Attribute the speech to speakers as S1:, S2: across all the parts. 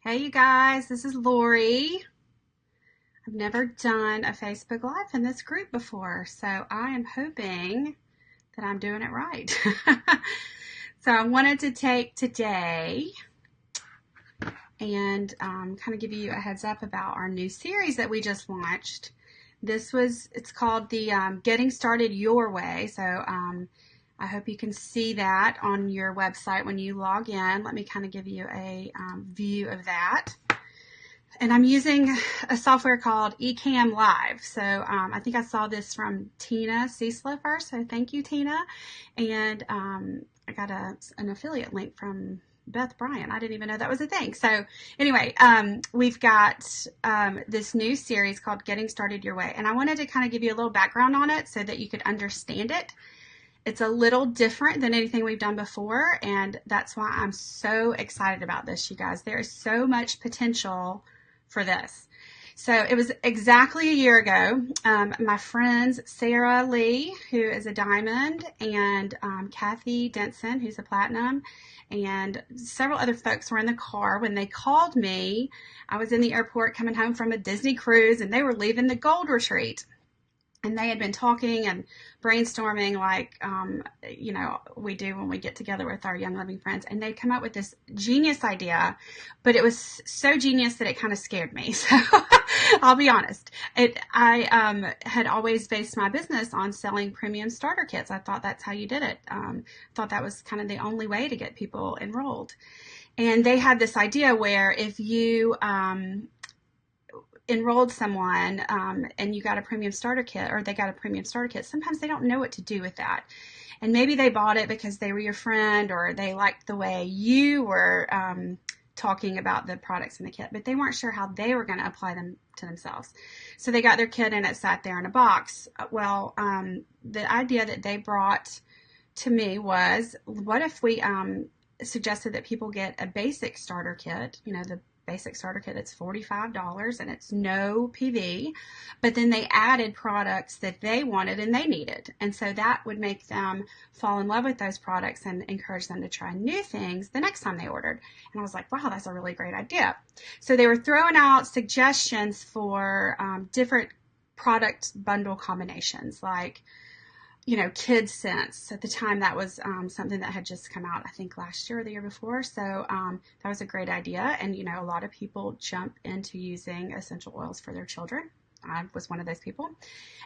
S1: Hey, you guys, this is Lori. I've never done a Facebook Live in this group before, so I am hoping that I'm doing it right. So I wanted to take today and kind of give you a heads up about our new series that we just launched. It's called the Getting Started Your Way. So I hope you can see that on your website when you log in. Let me kind of give you a view of that. And I'm using a software called Ecamm Live. So I think I saw this from Tina Ciesla first. So thank you, Tina. And I got an affiliate link from Beth Bryan. I didn't even know that was a thing. So anyway, we've got this new series called Getting Started Your Way. And I wanted to kind of give you a little background on it so that you could understand it. It's a little different than anything we've done before. And that's why I'm so excited about this, you guys. There is so much potential for this. So it was exactly a year ago. My friends Sarah Lee, who is a diamond, and Kathy Denson, who's a platinum, and several other folks were in the car when they called me. I was in the airport coming home from a Disney cruise, and they were leaving the Gold Retreat. And they had been talking and brainstorming like, we do when we get together with our Young Living friends. And they'd come up with this genius idea, but it was so genius that it kind of scared me. So I'll be honest. I had always based my business on selling premium starter kits. I thought that's how you did it. Thought that was kind of the only way to get people enrolled. And they had this idea where if you enrolled someone and you got a premium starter kit, or they got a premium starter kit, sometimes they don't know what to do with that. And maybe they bought it because they were your friend, or they liked the way you were talking about the products in the kit, but they weren't sure how they were going to apply them to themselves. So they got their kit and it sat there in a box. Well, the idea that they brought to me was, what if we suggested that people get a basic starter kit, the basic starter kit that's $45 and it's no PV, but then they added products that they wanted and they needed. And so that would make them fall in love with those products and encourage them to try new things the next time they ordered. And I was like, wow, that's a really great idea. So they were throwing out suggestions for different product bundle combinations, like Kid Sense. At the time, that was something that had just come out, I think, last year or the year before. So that was a great idea. And, a lot of people jump into using essential oils for their children. I was one of those people.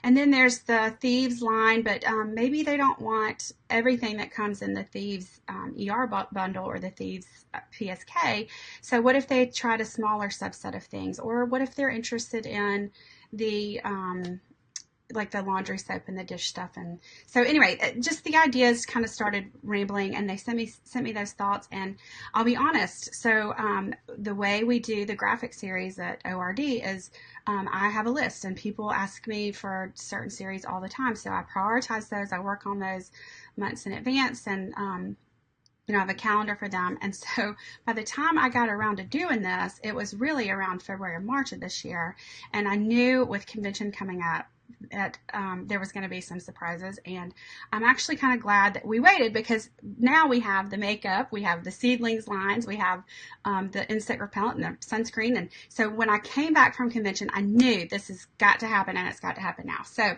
S1: And then there's the Thieves line, but maybe they don't want everything that comes in the Thieves ER bundle or the Thieves PSK. So what if they tried a smaller subset of things? Or what if they're interested in the like the laundry soap and the dish stuff? And so anyway, just the ideas kind of started rambling, and they sent me those thoughts. And I'll be honest, so the way we do the graphic series at ORD is I have a list, and people ask me for certain series all the time, so I prioritize those. I work on those months in advance, and I have a calendar for them. And so by the time I got around to doing this, it was really around February or March of this year. And I knew with convention coming up that there was going to be some surprises. And I'm actually kind of glad that we waited, because now we have the makeup, we have the seedlings lines, we have the insect repellent and the sunscreen. And so when I came back from convention, I knew this has got to happen, and it's got to happen now. So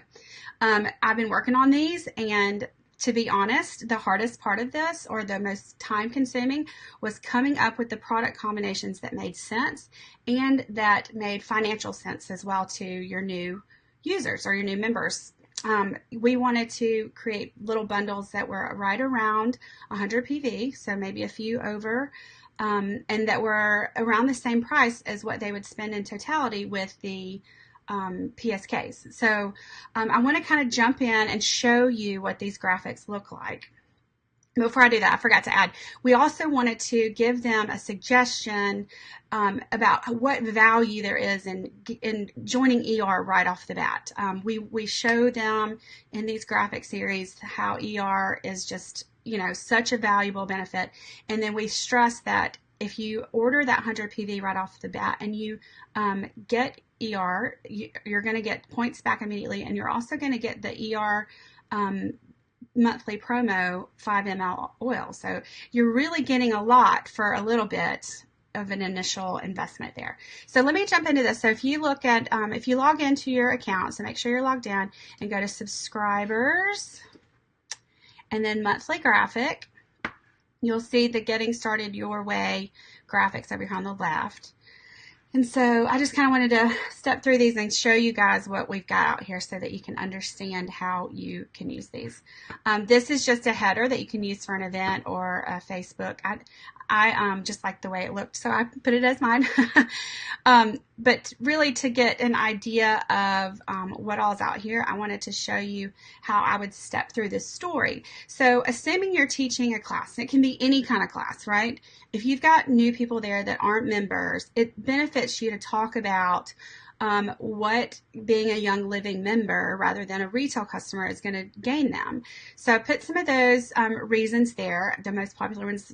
S1: I've been working on these, and to be honest, the hardest part of this, or the most time consuming, was coming up with the product combinations that made sense and that made financial sense as well to your new users or your new members. We wanted to create little bundles that were right around 100 PV, so maybe a few over, and that were around the same price as what they would spend in totality with the PSKs. So I want to kind of jump in and show you what these graphics look like. Before I do that, I forgot to add, we also wanted to give them a suggestion about what value there is in joining ER right off the bat. We show them in these graphic series how ER is just, such a valuable benefit. And then we stress that if you order that 100 PV right off the bat and you get ER, you're going to get points back immediately, and you're also going to get the ER monthly promo 5 ml oil. So you're really getting a lot for a little bit of an initial investment there. So let me jump into this. So if you look at, if you log into your account, so make sure you're logged in and go to subscribers and then monthly graphic, you'll see the Getting Started Your Way graphics over here on the left. And so I just kind of wanted to step through these and show you guys what we've got out here so that you can understand how you can use these. This is just a header that you can use for an event or a Facebook. I just like the way it looked, so I put it as mine. But really, to get an idea of what all's out here, I wanted to show you how I would step through this story. So assuming you're teaching a class, it can be any kind of class, right? If you've got new people there that aren't members, it benefits you to talk about what being a Young Living member rather than a retail customer is going to gain them. So I put some of those reasons there. The most popular ones,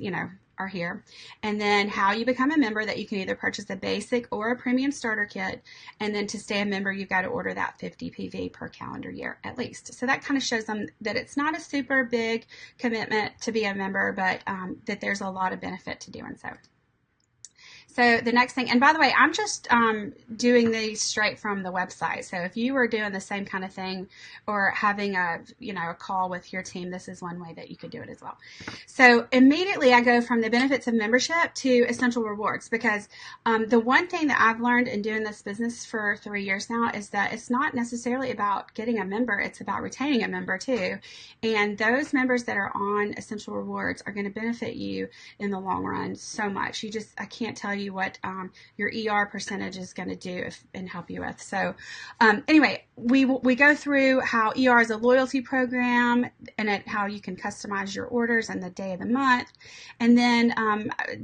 S1: are here. And then how you become a member, that you can either purchase a basic or a premium starter kit. And then to stay a member, you've got to order that 50 PV per calendar year at least. So that kind of shows them that it's not a super big commitment to be a member, but that there's a lot of benefit to doing so. So the next thing, and by the way, I'm just doing these straight from the website. So if you were doing the same kind of thing or having a call with your team, this is one way that you could do it as well. So immediately I go from the benefits of membership to essential rewards, because the one thing that I've learned in doing this business for 3 years now is that it's not necessarily about getting a member, it's about retaining a member too. And those members that are on essential rewards are going to benefit you in the long run so much. I can't tell you what your ER percentage is going to do and help you with. So anyway, we go through how ER is a loyalty program and how you can customize your orders and the day of the month, and then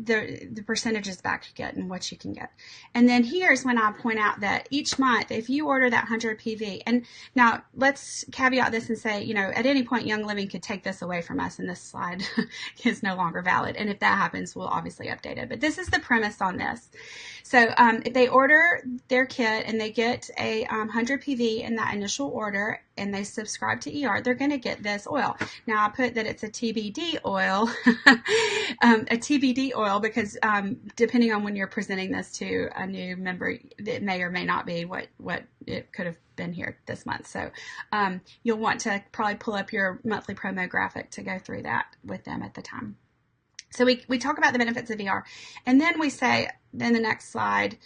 S1: the percentages back you get and what you can get. And then here's when I point out that each month, if you order that 100 PV, and now let's caveat this and say, at any point Young Living could take this away from us and this slide is no longer valid. And if that happens, we'll obviously update it. But this is the premise on this. So if they order their kit and they get a 100 PV in that initial order and they subscribe to ER, they're going to get this oil. Now I put that it's a TBD oil, a TBD oil, because depending on when you're presenting this to a new member, it may or may not be what it could have been here this month. So you'll want to probably pull up your monthly promo graphic to go through that with them at the time. So we talk about the benefits of ER, and then we say, then the next slide,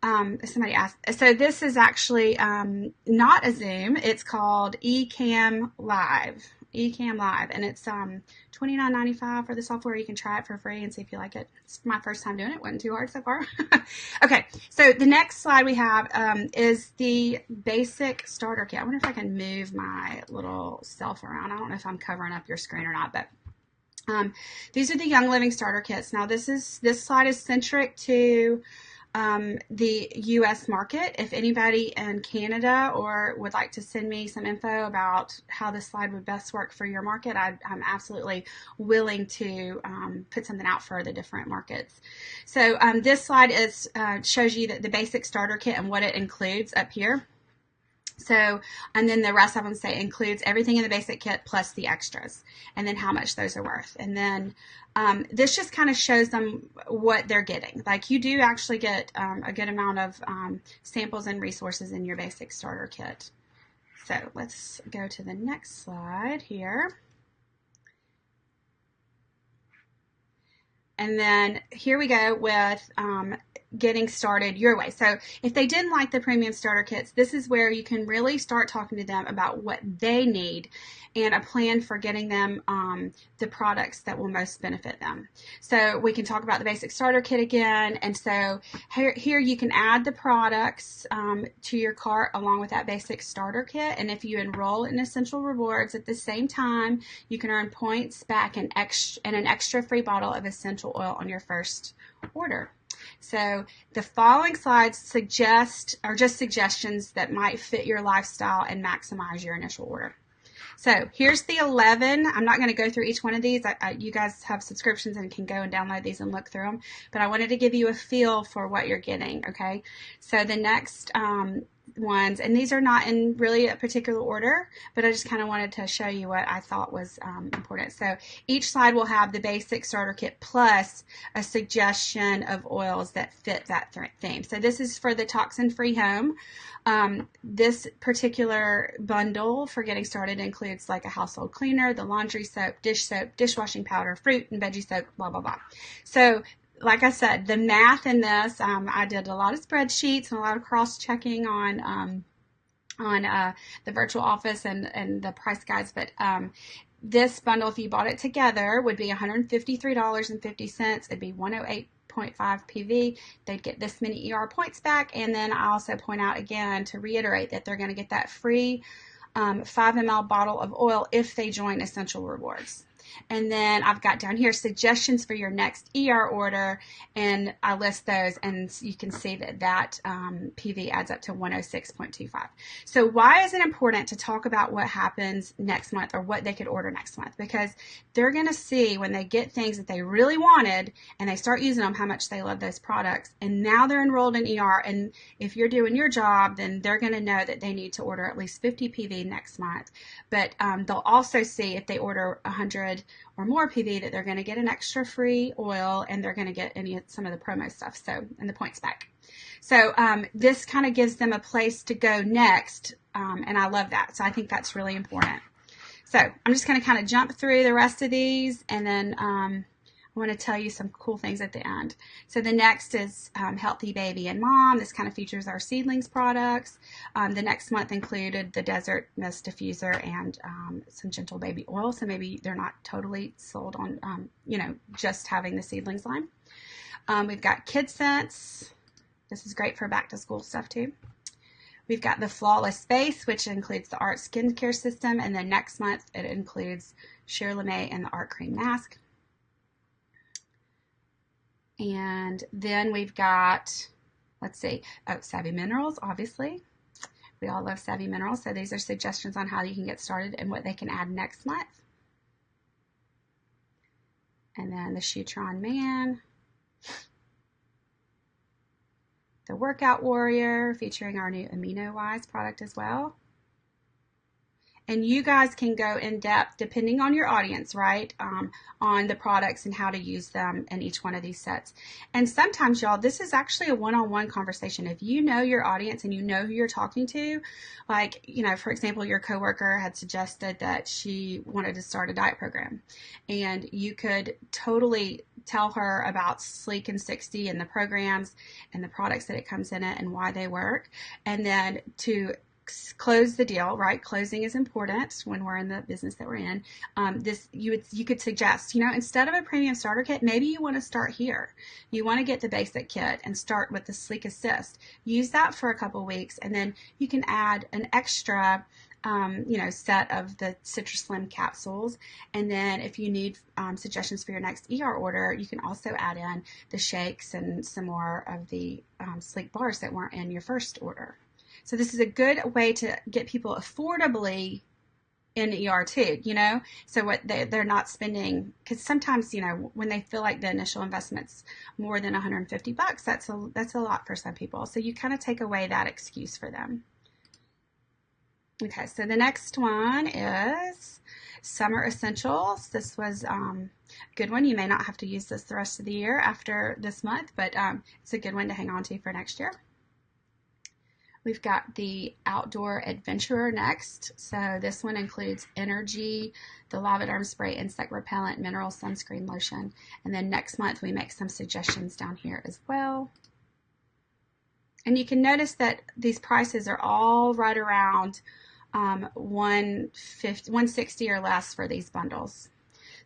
S1: somebody asked, so this is actually not a Zoom, it's called Ecamm Live, and it's $29.95 for the software. You can try it for free and see if you like it. It's my first time doing it, wasn't too hard so far. Okay, so the next slide we have is the basic starter kit. I wonder if I can move my little self around. I don't know if I'm covering up your screen or not, but these are the Young Living starter kits. Now this slide is centric to the U.S. market. If anybody in Canada or would like to send me some info about how this slide would best work for your market, I'm absolutely willing to put something out for the different markets. So this slide shows you the basic starter kit and what it includes up here. So, and then the rest of them say includes everything in the basic kit plus the extras, and then how much those are worth. And then this just kind of shows them what they're getting. Like, you do actually get a good amount of samples and resources in your basic starter kit. So let's go to the next slide here. And then here we go with getting started your way. So if they didn't like the premium starter kits, this is where you can really start talking to them about what they need and a plan for getting them the products that will most benefit them. So we can talk about the basic starter kit again. And so here you can add the products to your cart along with that basic starter kit. And if you enroll in Essential Rewards at the same time, you can earn points back and an extra free bottle of essential oil on your first order. So the following slides are just suggestions that might fit your lifestyle and maximize your initial order. So here's the 11. I'm not going to go through each one of these. You guys have subscriptions and can go and download these and look through them. But I wanted to give you a feel for what you're getting, okay? So the next ones, and these are not in really a particular order, but I just kind of wanted to show you what I thought was important. So each slide will have the basic starter kit plus a suggestion of oils that fit that theme. So this is for the toxin-free home. This particular bundle for getting started includes like a household cleaner, the laundry soap, dishwashing powder, fruit and veggie soap, blah, blah, blah. So like I said, the math in this, I did a lot of spreadsheets and a lot of cross-checking on the virtual office and the price guides, but this bundle, if you bought it together, would be $153.50. It'd be 108.5 PV. They'd get this many ER points back, and then I also point out again to reiterate that they're going to get that free 5 ml bottle of oil if they join Essential Rewards. And then I've got down here suggestions for your next ER order, and I list those, and you can see that PV adds up to 106.25. So why is it important to talk about what happens next month or what they could order next month? Because they're going to see when they get things that they really wanted and they start using them how much they love those products, and now they're enrolled in ER, and if you're doing your job, then they're going to know that they need to order at least 50 PV next month. But they'll also see if they order 100 or more PV that they're going to get an extra free oil, and they're going to get some of the promo stuff, so, and the points back. So this kind of gives them a place to go next, and I love that. So I think that's really important. So I'm just going to kind of jump through the rest of these, and then I want to tell you some cool things at the end. So the next is Healthy Baby and Mom. This kind of features our seedlings products. The next month included the Desert Mist Diffuser and some Gentle Baby Oil. So maybe they're not totally sold on, just having the seedlings line. We've got Kid Sense. This is great for back to school stuff too. We've got the Flawless Face, which includes the Art Skincare System. And then next month it includes Sheer Lame and the Art Cream Mask. And then we've got, Savvy Minerals, obviously. We all love Savvy Minerals. So these are suggestions on how you can get started and what they can add next month. And then the Shutron Man. The Workout Warrior, featuring our new Amino Wise product as well. And you guys can go in depth, depending on your audience, right, on the products and how to use them in each one of these sets. And sometimes, y'all, this is actually a one-on-one conversation. If you know your audience and you know who you're talking to, like, for example, your coworker had suggested that she wanted to start a diet program, and you could totally tell her about Sleek and 60 and the programs and the products that it comes in it and why they work, and then to close the deal, right? Closing is important when we're in the business that we're in. You could suggest, instead of a premium starter kit, maybe you want to start here. You want to get the basic kit and start with the Sleek Assist. Use that for a couple weeks, and then you can add an extra set of the Citrus Slim capsules. And then if you need suggestions for your next ER order, you can also add in the shakes and some more of the Sleek bars that weren't in your first order. So this is a good way to get people affordably in ER too, so what they're not spending, because sometimes, when they feel like the initial investment's more than $150, that's a lot for some people. So you kind of take away that excuse for them. Okay, so the next one is Summer Essentials. This was a good one. You may not have to use this the rest of the year after this month, but it's a good one to hang on to for next year. We've got the Outdoor Adventurer next. So this one includes Energy, the Lavaderm Spray Insect Repellent, Mineral Sunscreen Lotion. And then next month we make some suggestions down here as well. And you can notice that these prices are all right around $160 or less for these bundles.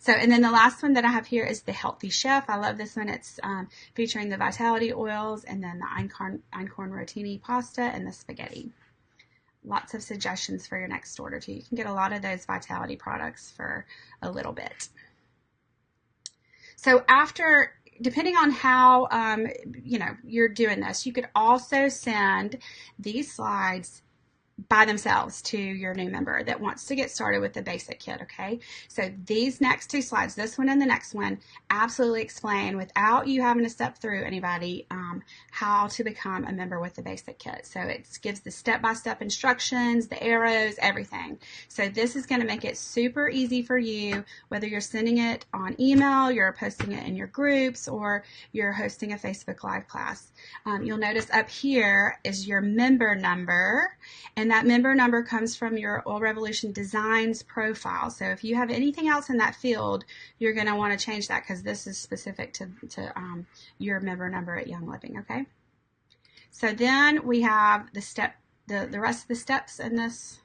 S1: So, and then the last one that I have here is the Healthy Chef. I love this one. It's featuring the Vitality oils and then the Einkorn Rotini pasta and the spaghetti. Lots of suggestions for your next order too. You can get a lot of those Vitality products for a little bit. So depending on how you're doing this, you could also send these slides by themselves to your new member that wants to get started with the basic kit. Okay, so these next two slides, this one and the next one, absolutely explain without you having to step through anybody how to become a member with the basic kit. So it gives the step-by-step instructions, the arrows, everything. So this is going to make it super easy for you, whether you're sending it on email, you're posting it in your groups, or you're hosting a Facebook Live class. You'll notice up here is your member number, and that member number comes from your Oil Revolution Designs profile. So if you have anything else in that field, you're going to want to change that because this is specific to your member number at Young Living. Okay. So then we have the rest of the steps in this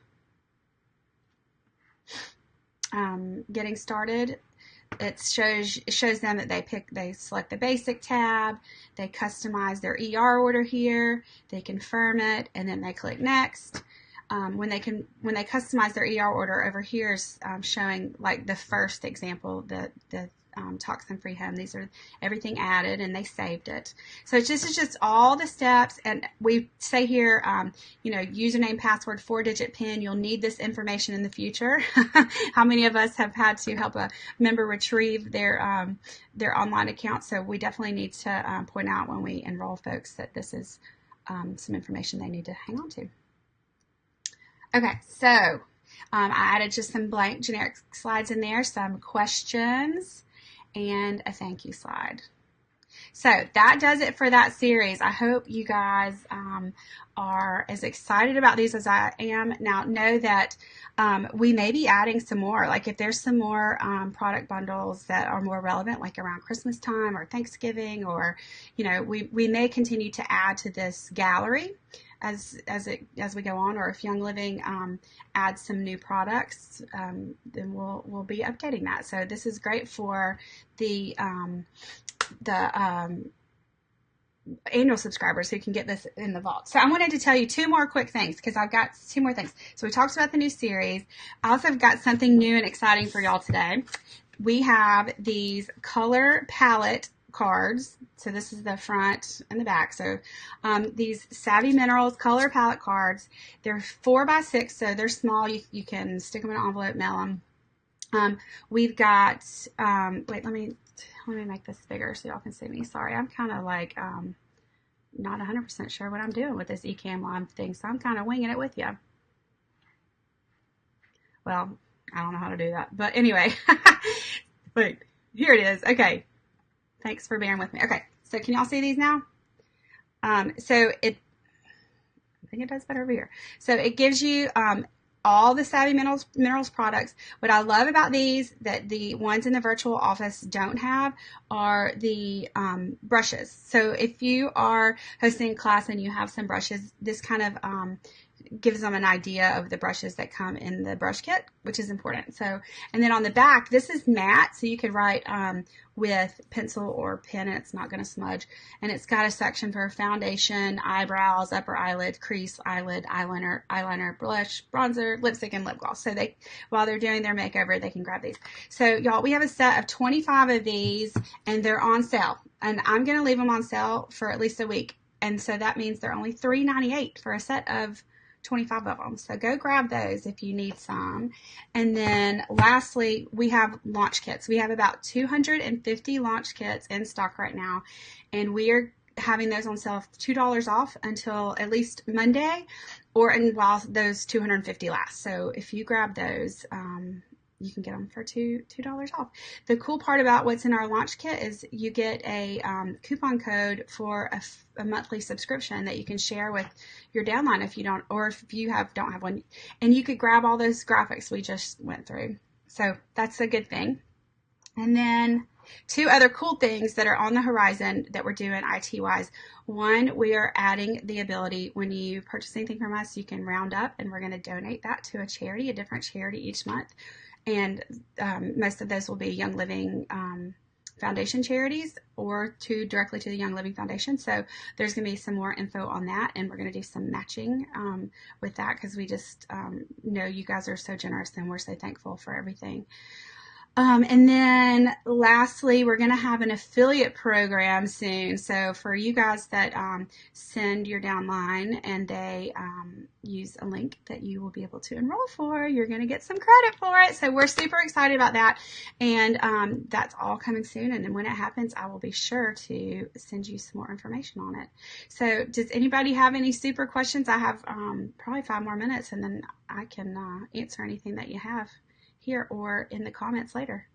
S1: getting started. It shows them that they select the basic tab, they customize their ER order here, they confirm it, and then they click next. When they customize their ER order, over here is showing like the first example, the toxin-free home. These are everything added, and they saved it. So it's just all the steps, and we say here, username, password, 4-digit PIN. You'll need this information in the future. How many of us have had to help a member retrieve their online account? So we definitely need to point out when we enroll folks that this is some information they need to hang on to. Okay, so I added just some blank generic slides in there, some questions, and a thank you slide. So that does it for that series. I hope you guys are as excited about these as I am. Now, know that we may be adding some more. Like if there's some more product bundles that are more relevant, like around Christmas time or Thanksgiving, or we may continue to add to this gallery as we go on, or if Young Living adds some new products, then we'll be updating that. So this is great for the annual subscribers who can get this in the vault. So I wanted to tell you two more quick things because I've got two more things. So we talked about the new series. I also have got something new and exciting for y'all today. We have these color palette cards. So this is the front and the back. So these Savvy Minerals color palette cards, they're 4x6, so they're small. You can stick them in an envelope, mail them. We've got, wait, let me make this bigger so y'all can see me. Sorry, I'm kind of like not 100% sure what I'm doing with this Ecamm Live thing, so I'm kind of winging it with you. Well, I don't know how to do that, but anyway, wait, here it is. Okay. Thanks for bearing with me. Okay, so can y'all see these now? I think it does better over here. So it gives you all the Savvy Minerals products. What I love about these that the ones in the virtual office don't have are the brushes. So if you are hosting a class and you have some brushes, this kind of gives them an idea of the brushes that come in the brush kit, which is important. So, and then on the back, this is matte, so you could write with pencil or pen and it's not going to smudge. And it's got a section for foundation, eyebrows, upper eyelid, crease, eyelid, eyeliner, blush, bronzer, lipstick, and lip gloss. So while they're doing their makeover, they can grab these. So y'all, we have a set of 25 of these and they're on sale. And I'm going to leave them on sale for at least a week. And so that means they're only $3.98 for a set of 25 of them. So go grab those if you need some. And then lastly, we have launch kits. We have about 250 launch kits in stock right now, and we are having those on sale $2 off until at least Monday, or while those 250 last. So if you grab those, you can get them for $2 off. The cool part about what's in our launch kit is you get a coupon code for a monthly subscription that you can share with your downline if you don't, or if you don't have one, and you could grab all those graphics we just went through. So that's a good thing. And then two other cool things that are on the horizon that we're doing IT-wise. One, we are adding the ability when you purchase anything from us, you can round up, and we're going to donate that to a charity, a different charity each month. And most of those will be Young Living Foundation charities or directly to the Young Living Foundation. So there's going to be some more info on that, and we're going to do some matching with that because we just know you guys are so generous and we're so thankful for everything. And then lastly, we're going to have an affiliate program soon. So for you guys that send your downline and they use a link that you will be able to enroll for, you're going to get some credit for it. So we're super excited about that. And that's all coming soon. And then when it happens, I will be sure to send you some more information on it. So does anybody have any super questions? I have probably 5 more minutes, and then I can answer anything that you have here or in the comments later.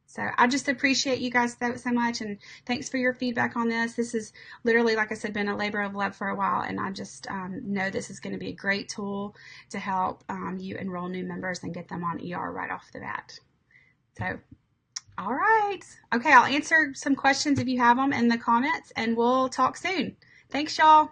S1: So I just appreciate you guys so much, and thanks for your feedback on this. This is literally, like I said, been a labor of love for a while, and I just know this is going to be a great tool to help you enroll new members and get them on ER right off the bat. So, all right. Okay, I'll answer some questions if you have them in the comments, and we'll talk soon. Thanks, y'all.